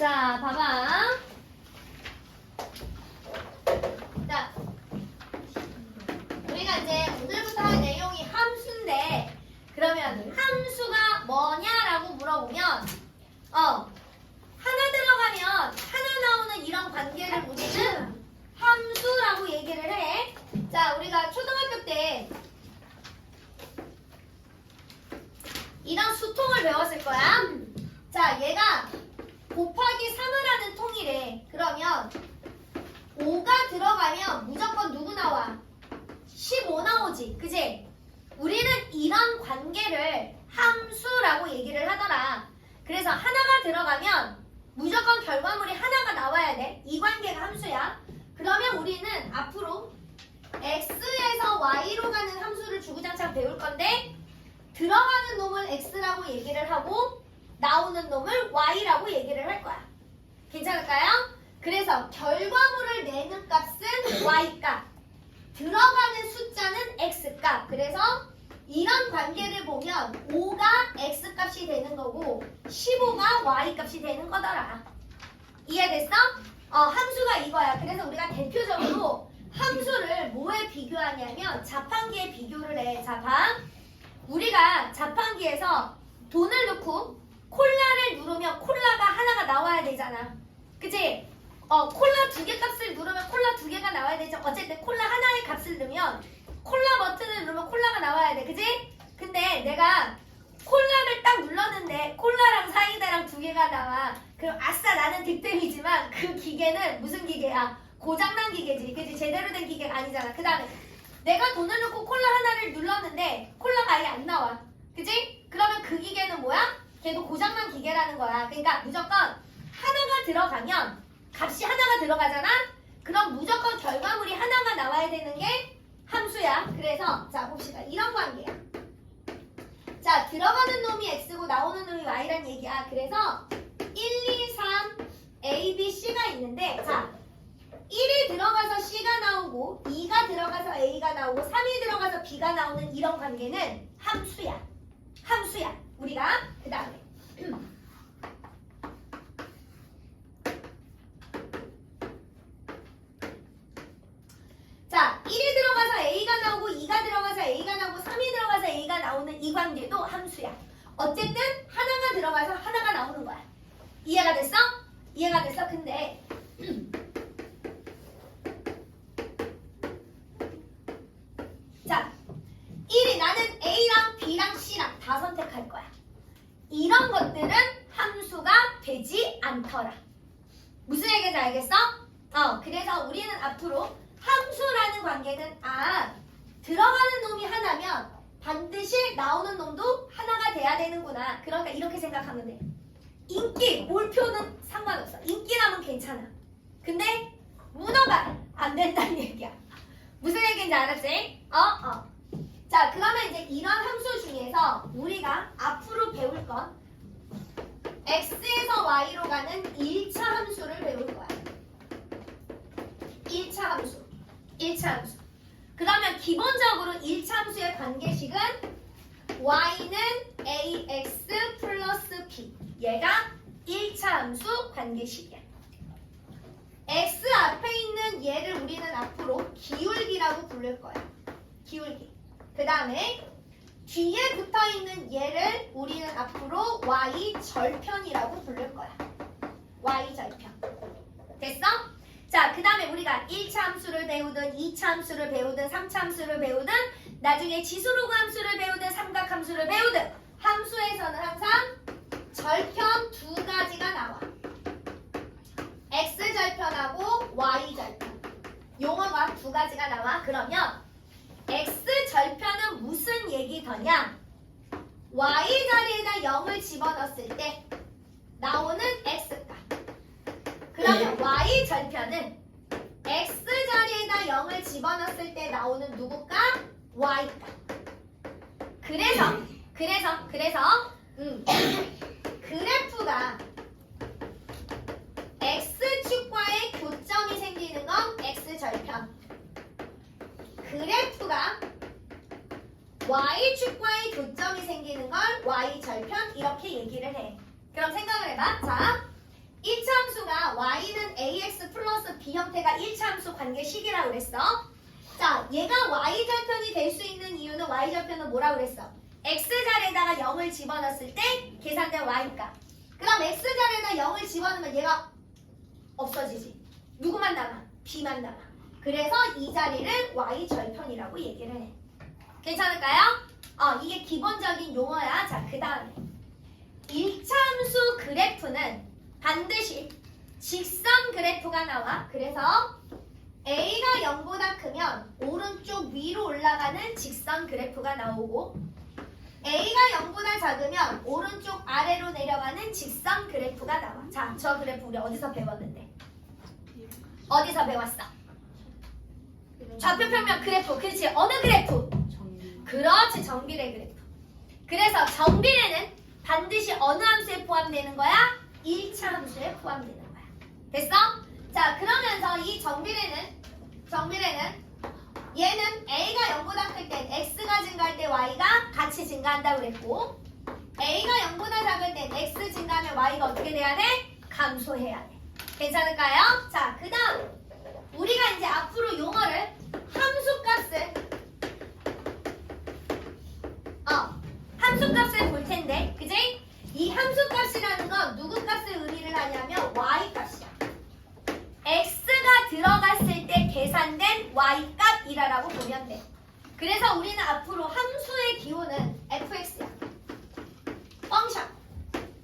자, 봐봐. 자, 우리가 이제 오늘부터 할 내용이 함수인데, 그러면 함수가 뭐냐라고 물어보면, 하나 들어가면 하나 나오는 이런 관계를 우리는 함수라고 얘기를 해. 자, 우리가 초등학교 때 이런 수통을 배웠을 거야. 자, 얘가 곱하기 3을 하는 통이래. 그러면 5가 들어가면 무조건 누구 나와? 15 나오지. 그지? 우리는 이런 관계를 함수라고 얘기를 하더라. 그래서 하나가 들어가면 무조건 결과물이 하나가 나와야 돼. 이 관계가 함수야. 그러면 우리는 앞으로 x에서 y로 가는 함수를 주구장창 배울 건데, 들어가는 놈을 x라고 얘기를 하고 나오는 놈을 y라고 얘기를 할 거야. 괜찮을까요? 그래서 결과물을 내는 값은 y값, 들어가는 숫자는 x값. 그래서 이런 관계를 보면 5가 x값이 되는 거고 15가 y값이 되는 거더라. 이해됐어? 함수가 이거야. 그래서 우리가 대표적으로 함수를 뭐에 비교하냐면 자판기에 비교를 해. 자판. 우리가 자판기에서 돈을 넣고 콜라를 누르면 콜라가 하나가 나와야 되잖아. 그치? 콜라 2개 값을 누르면 콜라 2개가 나와야 되죠. 어쨌든 콜라 하나의 값을 넣으면 콜라 버튼을 누르면 콜라가 나와야 돼. 그치? 근데 내가 콜라를 딱 눌렀는데 콜라랑 사이다랑 2개가 나와. 그럼 아싸 나는 득템이지만 그 기계는 무슨 기계야? 고장난 기계지. 그치? 제대로 된 기계가 아니잖아. 그 다음에 내가 돈을 넣고 콜라 하나를 눌렀는데 콜라가 아예 안 나와. 그치? 그러면 그 기계는 뭐야? 걔도 고장난 기계라는 거야. 그러니까 무조건 하나가 들어가면 값이 하나가 들어가잖아? 그럼 무조건 결과물이 하나가 나와야 되는 게 함수야. 그래서 자 봅시다. 이런 관계야. 자, 들어가는 놈이 x고 나오는 놈이 y란 얘기야. 그래서 1, 2, 3, a, b, c가 있는데, 자 1이 들어가서 c가 나오고 2가 들어가서 a가 나오고 3이 들어가서 b가 나오는 이런 관계는 함수야. 함수야. 우리가 그 다음에 자 1이 들어가서 a가 나오고 2가 들어가서 a가 나오고 3이 들어가서 a가 나오는 이 관계도 함수야. 어쨌든 하나가 들어가서 하나가 나오는 거야. 이해가 됐어? 이해가 됐어? 근데 자 1이 나는 a랑 b랑 c랑 다 선택할 거야. 이런 것들은 함수가 되지 않더라. 무슨 얘기인지 알겠어? 그래서 우리는 앞으로 함수라는 관계는 들어가는 놈이 하나면 반드시 나오는 놈도 하나가 돼야 되는구나. 그러니까 이렇게 생각하면 돼. 인기, 몰표는 상관없어. 인기라면 괜찮아. 근데 문어가 안 된다는 얘기야. 무슨 얘기인지 알았지? 자, 그러면 이제 이런 함수 중에서 우리가 앞으로 배울 건 x에서 y로 가는 1차 함수를 배울 거야. 1차 함수. 1차 함수. 그러면 기본적으로 1차 함수의 관계식은 y는 ax 플러스 b. 얘가 1차 함수 관계식이야. x 앞에 있는 얘를 우리는 앞으로 기울기라고 부를 거야. 기울기. 그 다음에 뒤에 붙어있는 얘를 우리는 앞으로 y절편이라고 부를 거야. y절편. 됐어? 자, 그 다음에 우리가 1차 함수를 배우든 2차 함수를 배우든 3차 함수를 배우든 나중에 지수로그 함수를 배우든 삼각함수를 배우든 함수에서는 항상 절편 두 가지가 나와. x절편하고 y절편. 용어가 두 가지가 나와. 그러면 x절편은 무슨 얘기더냐? y 자리에다 0을 집어넣었을 때 나오는 x값. 그러면 y절편은 x 자리에다 0을 집어넣었을 때 나오는 누구 값? y값. 그래서 그래프가 x축과의 교점이 생기는 건 x절편. 그래프가 y축과의 교점이 생기는 걸 y절편 이렇게 얘기를 해. 그럼 생각을 해봐. 자, 1차 우리가 y는 ax 플러스 b 형태가 1차 함수 관계식이라고 그랬어. 자, 얘가 y절편이 될 수 있는 이유는 y절편은 뭐라고 그랬어? x자리에다가 0을 집어넣었을 때 계산된 y값. 그럼 x자리에다 0을 집어넣으면 얘가 없어지지. 누구만 남아? b만 남아. 그래서 이 자리를 y절편이라고 얘기를 해. 괜찮을까요? 이게 기본적인 용어야. 자, 그 다음에 1차 함수 그래프는 반드시 직선 그래프가 나와. 그래서 A가 0보다 크면 오른쪽 위로 올라가는 직선 그래프가 나오고 A가 0보다 작으면 오른쪽 아래로 내려가는 직선 그래프가 나와. 자, 저 그래프 우리 어디서 배웠는데? 어디서 배웠어? 좌표평면 그래프. 그렇지. 어느 그래프? 그렇지. 정비례 그래프. 그래서 정비례는 반드시 어느 함수에 포함되는 거야? 1차 함수에 포함되는 거야. 됐어? 자, 그러면서 이 정비례는 얘는 A가 0보다 클 땐 X가 증가할 때 Y가 같이 증가한다고 그랬고 A가 0보다 작을 땐 X 증가하면 Y가 어떻게 돼야 돼? 감소해야 돼. 괜찮을까요? 자, 그 다음 우리가 이제 앞으로 용어를 함수값을 볼 텐데, 그지? 이 함수값이라는 건 누구 값을 의미를 하냐면 y 값이야. x가 들어갔을 때 계산된 y 값이라고 보면 돼. 그래서 우리는 앞으로 함수의 기호는 fx야. 펑션.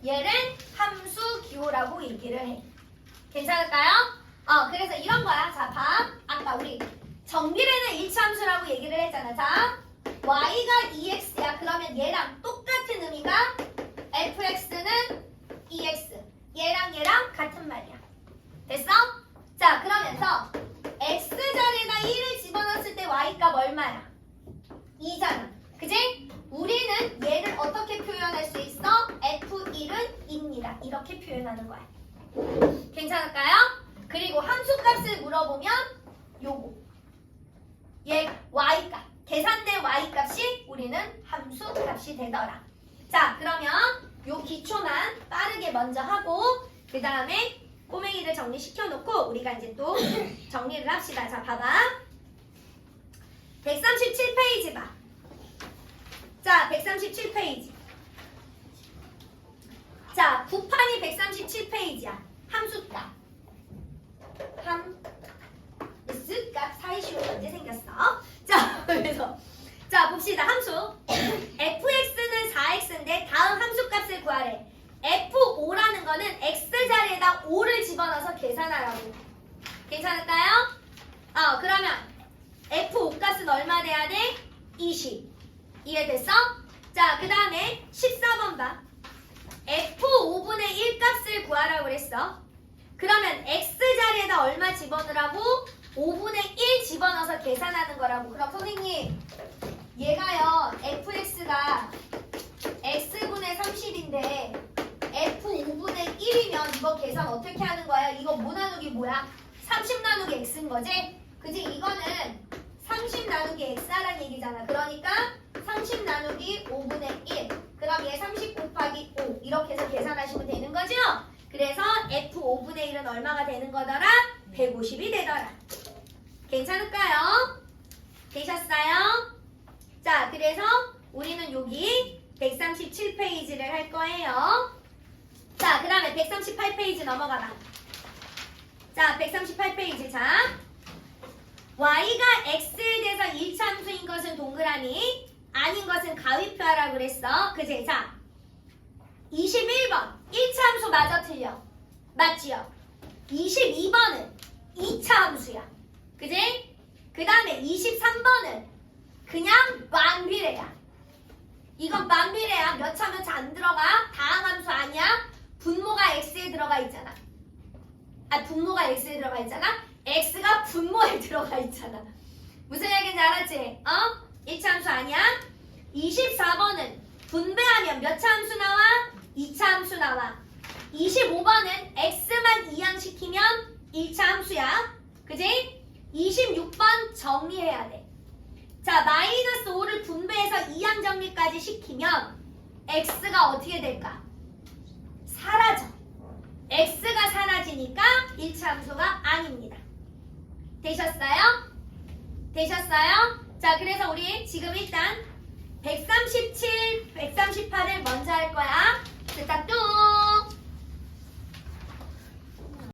얘를 함수 기호라고 얘기를 해. 괜찮을까요? 그래서 이런 거야. 자, 봐. 아까 우리 정비례는 1차 함수라고 얘기를 했잖아. 자, y가 2x야. 그러면 얘랑 똑같은 의미가 fx는 2x. 얘랑 같은 말이야. 됐어? 자, 그러면서 x자리에다 1을 집어넣었을 때 y값 얼마야? 2잖아. 그지? 우리는 얘를 어떻게 표현할 수 있어? f1은 2입니다. 이렇게 표현하는 거야. 괜찮을까요? 그리고 함수값을 물어보면 요거. 얘 y값. 계산된 y값이 우리는 함수값이 되더라. 자, 그러면 요 기초만 빠르게 먼저 하고 그 다음에 꼬맹이들 정리시켜놓고 우리가 이제 또 정리를 합시다. 자, 봐봐. 137페이지 봐. 자, 137페이지. 자, 구판이 137페이지야. 함수값. 함수값 사이시로 언제 생겼어? 자, 그래서 자, 봅시다. 함수. fx는 4x인데 다음 함수값을 구하래. f5라는 거는 x자리에다 5를 집어넣어서 계산하라고. 괜찮을까요? 그러면 f5 값은 얼마 돼야 돼? 20. 이해됐어? 자, 그 다음에 14번 봐. f5분의 1 값을 구하라고 그랬어. 그러면 x자리에다 얼마 집어넣으라고? 5분의 1 집어넣어서 계산하는 거라고. 그럼 선생님, 얘가요, fx가 x분의 30인데 f5분의 1이면 이거 계산 어떻게 하는 거야? 이거 뭐 나누기 뭐야? 30 나누기 x인 거지? 그지? 이거는 30 나누기 x라는 얘기잖아. 그러니까 30 나누기 5분의 1. 그럼 얘 30 곱하기 5. 이렇게 해서 계산하시면 되는 거죠? 그래서 f5분의 1은 얼마가 되는 거더라? 150이 되더라. 괜찮을까요? 되셨어요? 자, 그래서 우리는 여기 137페이지를 할 거예요. 자, 그 다음에 138페이지 넘어가봐. 자, 138페이지. 자, y가 x에 대해서 1차 함수인 것은 동그라미, 아닌 것은 가위표하라고 그랬어. 그치? 자, 21번 1차 함수 마저 틀려. 맞지요? 22번은 2차 함수야. 그지? 그 다음에 23번은 그냥 만비례야. 이건 만비례야. 몇 차 몇 차 안 들어가. 다항함수 아니야. 분모가 x에 들어가 있잖아. 분모가 x에 들어가 있잖아. x가 분모에 들어가 있잖아. 무슨 얘기인지 알았지? 1차 함수 아니야. 24번은 분배하면 몇 차 함수 나와? 2차 함수 나와. 25번은 x만 이항시키면 1차 함수야. 그지? 26번 정리해야 돼. 자, 마이너스 5를 분배해서 이항 정리까지 시키면 x가 어떻게 될까? 사라져. x가 사라진 0이니까 일차함수가 아닙니다. 되셨어요? 되셨어요? 자, 그래서 우리 지금 일단 137, 138을 먼저 할 거야.